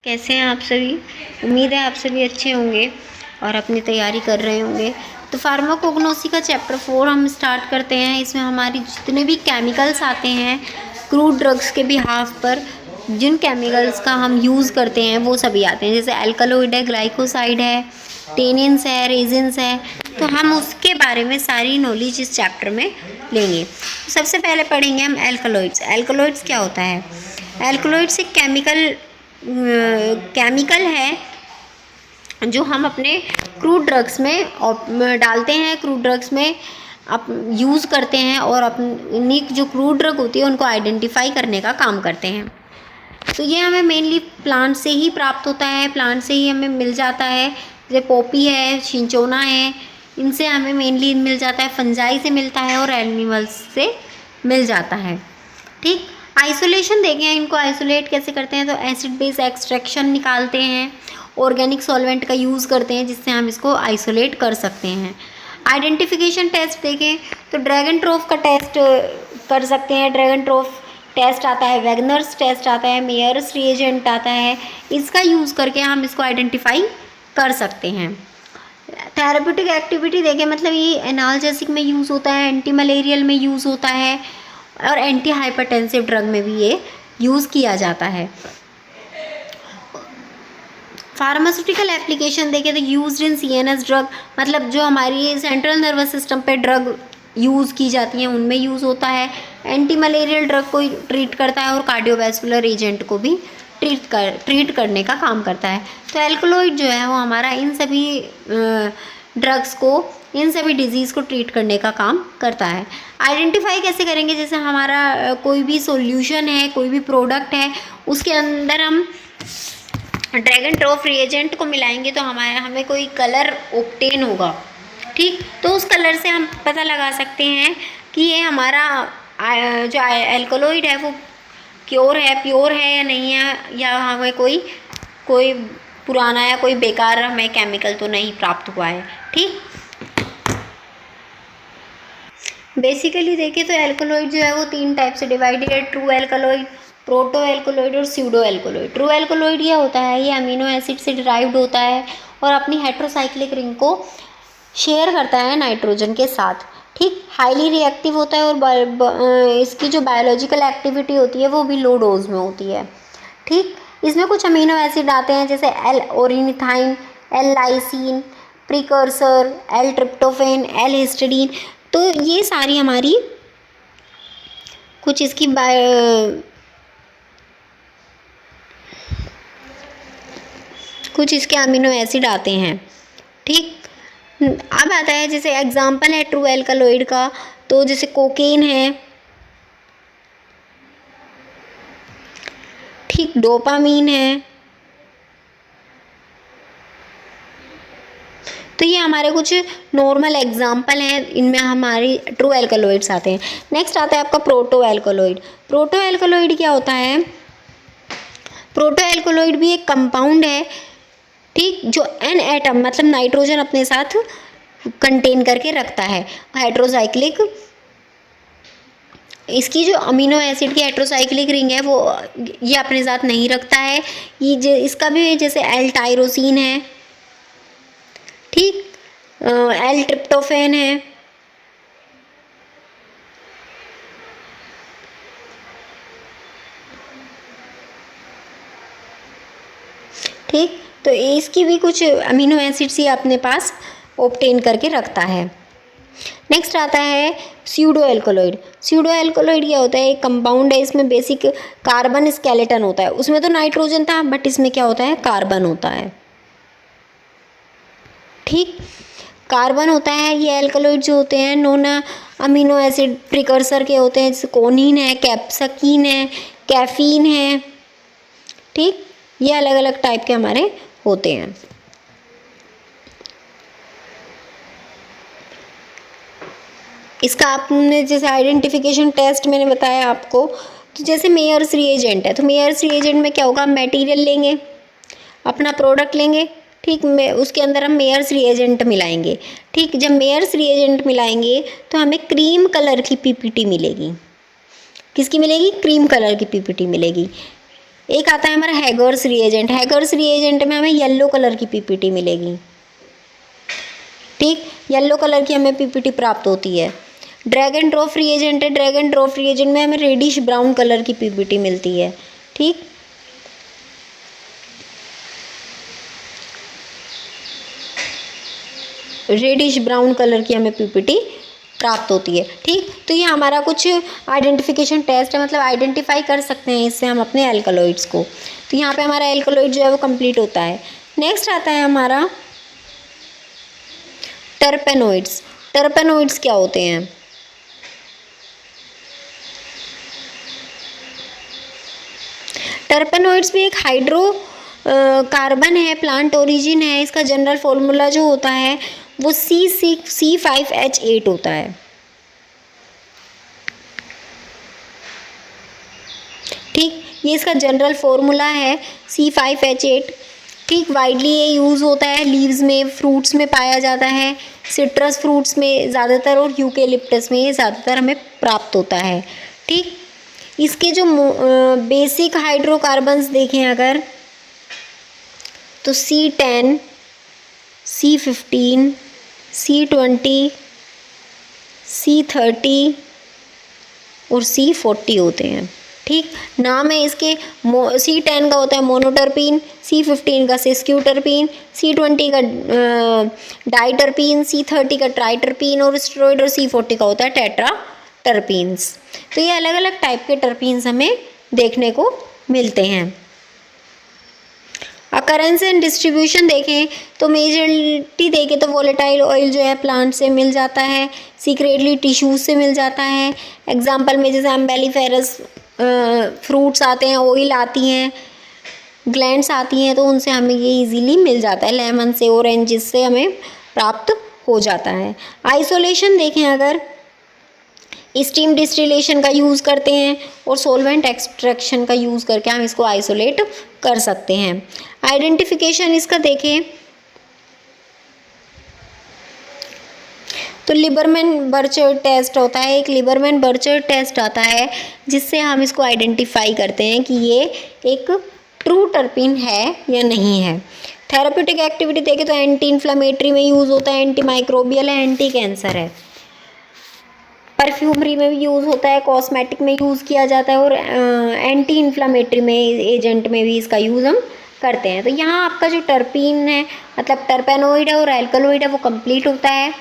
कैसे हैं आप सभी। उम्मीद है आप सभी अच्छे होंगे और अपनी तैयारी कर रहे होंगे। तो फार्माकोग्नोसी का चैप्टर 4 हम स्टार्ट करते हैं। इसमें हमारी जितने भी केमिकल्स आते हैं क्रूड ड्रग्स के बिहाफ पर, जिन केमिकल्स का हम यूज़ करते हैं वो सभी आते हैं। जैसे एल्कलॉइड है, ग्लाइकोसाइड है, टेनिन्स है, रेजिन्स है। तो हम उसके बारे में सारी नॉलेज इस चैप्टर में लेंगे। सबसे पहले पढ़ेंगे हम एल्कलॉइड्स। एल्कलॉइड्स क्या होता है? एल्कलॉइड्स एक केमिकल है जो हम अपने क्रूड ड्रग्स में डालते हैं, क्रूड ड्रग्स में आप यूज़ करते हैं और अपनी जो क्रूड ड्रग होती है उनको आइडेंटिफाई करने का काम करते हैं। तो ये हमें मेनली प्लांट से ही प्राप्त होता है, प्लांट से ही हमें मिल जाता है। जैसे पोपी है, छिंचोना है, इनसे हमें मेनली मिल जाता है। फंजाई से मिलता है और एनिमल्स से मिल जाता है। ठीक, आइसोलेशन देखें, इनको आइसोलेट कैसे करते हैं? तो एसिड बेस एक्सट्रैक्शन निकालते हैं, ऑर्गेनिक सॉल्वेंट का यूज़ करते हैं जिससे हम इसको आइसोलेट कर सकते हैं। आइडेंटिफिकेशन टेस्ट देखें तो ड्रैगन ट्रोफ का टेस्ट कर सकते हैं। ड्रैगन ट्रोफ टेस्ट आता है, वैगनर्स टेस्ट आता है, मेयर्स रिएजेंट आता है। इसका यूज़ करके हम इसको आइडेंटिफाई कर सकते हैं। थेरेप्यूटिक एक्टिविटी देखें, मतलब ये एनाल्जेसिक में यूज़ होता है, एंटी मलेरियल में यूज़ होता है और एंटी हाइपरटेंसिव ड्रग में भी ये यूज़ किया जाता है। फार्मास्यूटिकल एप्लीकेशन देखें तो यूज्ड इन सीएनएस ड्रग, मतलब जो हमारी सेंट्रल नर्वस सिस्टम पे ड्रग यूज़ की जाती हैं उनमें यूज़ होता है। एंटी मलेरियल ड्रग को ट्रीट करता है और कार्डियोवैस्कुलर एजेंट को भी ट्रीट करने का काम करता है। तो एल्कलॉइड जो है वो हमारा इन सभी ड्रग्स को, इन सभी डिजीज़ को ट्रीट करने का काम करता है। आइडेंटिफाई कैसे करेंगे? जैसे हमारा कोई भी सॉल्यूशन है, कोई भी प्रोडक्ट है, उसके अंदर हम ड्रैगन ट्रोफ रिएजेंट को मिलाएंगे तो हमें कोई कलर ऑब्टेन होगा। ठीक, तो उस कलर से हम पता लगा सकते हैं कि ये हमारा जो एल्कलॉइड है वो प्योर है या नहीं है, या हमें कोई पुराना या कोई बेकार हमें केमिकल तो नहीं प्राप्त हुआ है। ठीक, बेसिकली देखें तो एल्कलॉइड जो है वो 3 टाइप से डिवाइडेड है। ट्रू एल्कलॉइड, प्रोटो एल्कलॉइड और स्यूडो एल्कलॉइड। ट्रू एल्कलॉइड ये होता है, ये अमीनो एसिड से डिराइव्ड होता है और अपनी हेट्रोसाइक्लिक रिंग को शेयर करता है नाइट्रोजन के साथ। ठीक, हाईली रिएक्टिव होता है और इसकी जो बायोलॉजिकल एक्टिविटी होती है वो भी लो डोज में होती है। ठीक, इसमें कुछ अमीनो एसिड आते हैं जैसे L ornithine, L lysine, precursor, L tryptophan, L histidine. तो ये सारी हमारी कुछ इसके अमीनो एसिड आते हैं। ठीक, अब आता है जैसे एग्जांपल है ट्रू एल्कलॉइड का, तो जैसे कोकेन है, ठीक, डोपामीन है। तो ये हमारे कुछ नॉर्मल एग्जांपल हैं, इनमें हमारी ट्रू एल्कलॉइड्स आते हैं। नेक्स्ट आता है आपका प्रोटो एल्कलॉइड। प्रोटो एल्कलॉइड क्या होता है? प्रोटो एल्कलॉइड भी एक कंपाउंड है, ठीक, जो एन एटम मतलब नाइट्रोजन अपने साथ कंटेन करके रखता है। हेट्रोसाइक्लिक, इसकी जो अमीनो एसिड की हेट्रोसाइक्लिक रिंग है वो ये अपने साथ नहीं रखता है। इसका भी जैसे एल टायरोसिन है, ठीक, एल ट्रिप्टोफेन है। ठीक, तो इसकी भी कुछ अमीनो एसिड्स ही अपने पास ऑब्टेन करके रखता है। नेक्स्ट आता है स्यूडो एल्कलॉइड। स्यूडो एल्कलॉइड क्या होता है? एक कंपाउंड है, इसमें बेसिक कार्बन स्केलेटन होता है। उसमें तो नाइट्रोजन था बट इसमें क्या होता है? कार्बन होता है। ठीक, कार्बन होता है। ये एल्कलॉइड जो होते हैं नॉन अमीनो एसिड प्रिकर्सर के होते हैं, जैसे कोनिन है, कैप्साकीन है, कैफीन है। ठीक, ये अलग अलग टाइप के हमारे होते हैं। इसका आपने जैसे आइडेंटिफिकेशन टेस्ट मैंने बताया आपको, तो जैसे मेयर्स रिएजेंट है, तो मेयर्स रिएजेंट में क्या होगा? हम मटेरियल लेंगे, अपना प्रोडक्ट लेंगे, ठीक, उसके अंदर हम मेयर्स रिएजेंट मिलाएंगे। ठीक, जब मेयर्स रिएजेंट मिलाएंगे तो हमें क्रीम कलर की पीपीटी मिलेगी। किसकी मिलेगी? क्रीम कलर की पीपीटी मिलेगी। एक आता है हमारा हैगर्स रिएजेंट। हैगर्स रिएजेंट में हमें येलो कलर की पीपीटी मिलेगी, ठीक, येलो कलर की हमें पीपीटी प्राप्त होती है। ड्रैग एंड ड्रॉप रिएजेंट है, ड्रैग एंड ड्रॉप रिएजेंट में हमें रेडिश ब्राउन कलर की पीपीटी मिलती है, ठीक। रेडिश ब्राउन कलर की हमें पीपीटी प्राप्त होती है, ठीक। तो ये हमारा कुछ आइडेंटिफिकेशन टेस्ट है, मतलब आइडेंटिफाई कर सकते हैं इससे हम अपने एल्कलॉइड्स को। तो यहाँ पे हमारा एल्कलॉइड जो है वो कंप्लीट होता है। नेक्स्ट आता है हमारा टर्पेनोइड्स। टर्पेनोइड्स क्या होते हैं? टर्पेनोइड्स भी एक हाइड्रो कार्बन है, प्लांट ओरिजिन है। इसका जनरल फॉर्मूला जो होता है वो C5H8 होता है, ठीक। ये इसका जनरल फॉर्मूला है C5H8, ठीक। वाइडली ये यूज़ होता है, लीव्स में, फ्रूट्स में पाया जाता है, सिट्रस फ्रूट्स में ज़्यादातर और यूकेलिप्टस में ये ज़्यादातर हमें प्राप्त होता है, ठीक। इसके जो बेसिक हाइड्रोकार्बन्स देखें अगर, तो C10, C15, C20, C30 और C40 होते हैं, ठीक। नाम है इसके, C10 का होता है मोनोटर्पीन, C15 का सिस्क्यूटर्पीन, C20 का डाइटर्पीन, C30 का ट्राइटर्पीन और स्टेरॉइड, और C40 का होता है टेट्राटर्पीन्स। तो ये अलग अलग टाइप के टर्पीन्स हमें देखने को मिलते हैं। अकरेंस एंड डिस्ट्रीब्यूशन देखें तो मेजरली देखें तो वोलेटाइल ऑयल जो है प्लांट से मिल जाता है, सीक्रेटली टिश्यूज से मिल जाता है। एग्जांपल में जैसे एम्बेलिफेरस फ्रूट्स आते हैं, ऑयल आती हैं, ग्लैंड्स आती हैं, तो उनसे हमें ये इजीली मिल जाता है। लेमन से, ऑरेंजेस से हमें प्राप्त हो जाता है। आइसोलेशन देखें अगर, स्टीम डिस्टिलेशन का यूज़ करते हैं और सॉल्वेंट एक्सट्रैक्शन का यूज़ करके हम इसको आइसोलेट कर सकते हैं। आइडेंटिफिकेशन इसका देखें तो लिबरमैन बर्चर टेस्ट होता है, एक लिबरमैन बर्चर टेस्ट आता है जिससे हम इसको आइडेंटिफाई करते हैं कि ये एक ट्रू टर्पीन है या नहीं है। थेराप्यूटिक एक्टिविटी देखें तो एंटी इन्फ्लामेटरी में यूज़ होता है, एंटी माइक्रोबियल है, एंटी कैंसर है। परफ्यूमरी में भी यूज़ होता है, कॉस्मेटिक में यूज़ किया जाता है और एंटी इन्फ्लामेटरी में एजेंट में भी इसका यूज़ हम करते हैं। तो यहाँ आपका जो टर्पीन है, मतलब टर्पेनोइड है और एल्कलॉइड है, वो कंप्लीट होता है।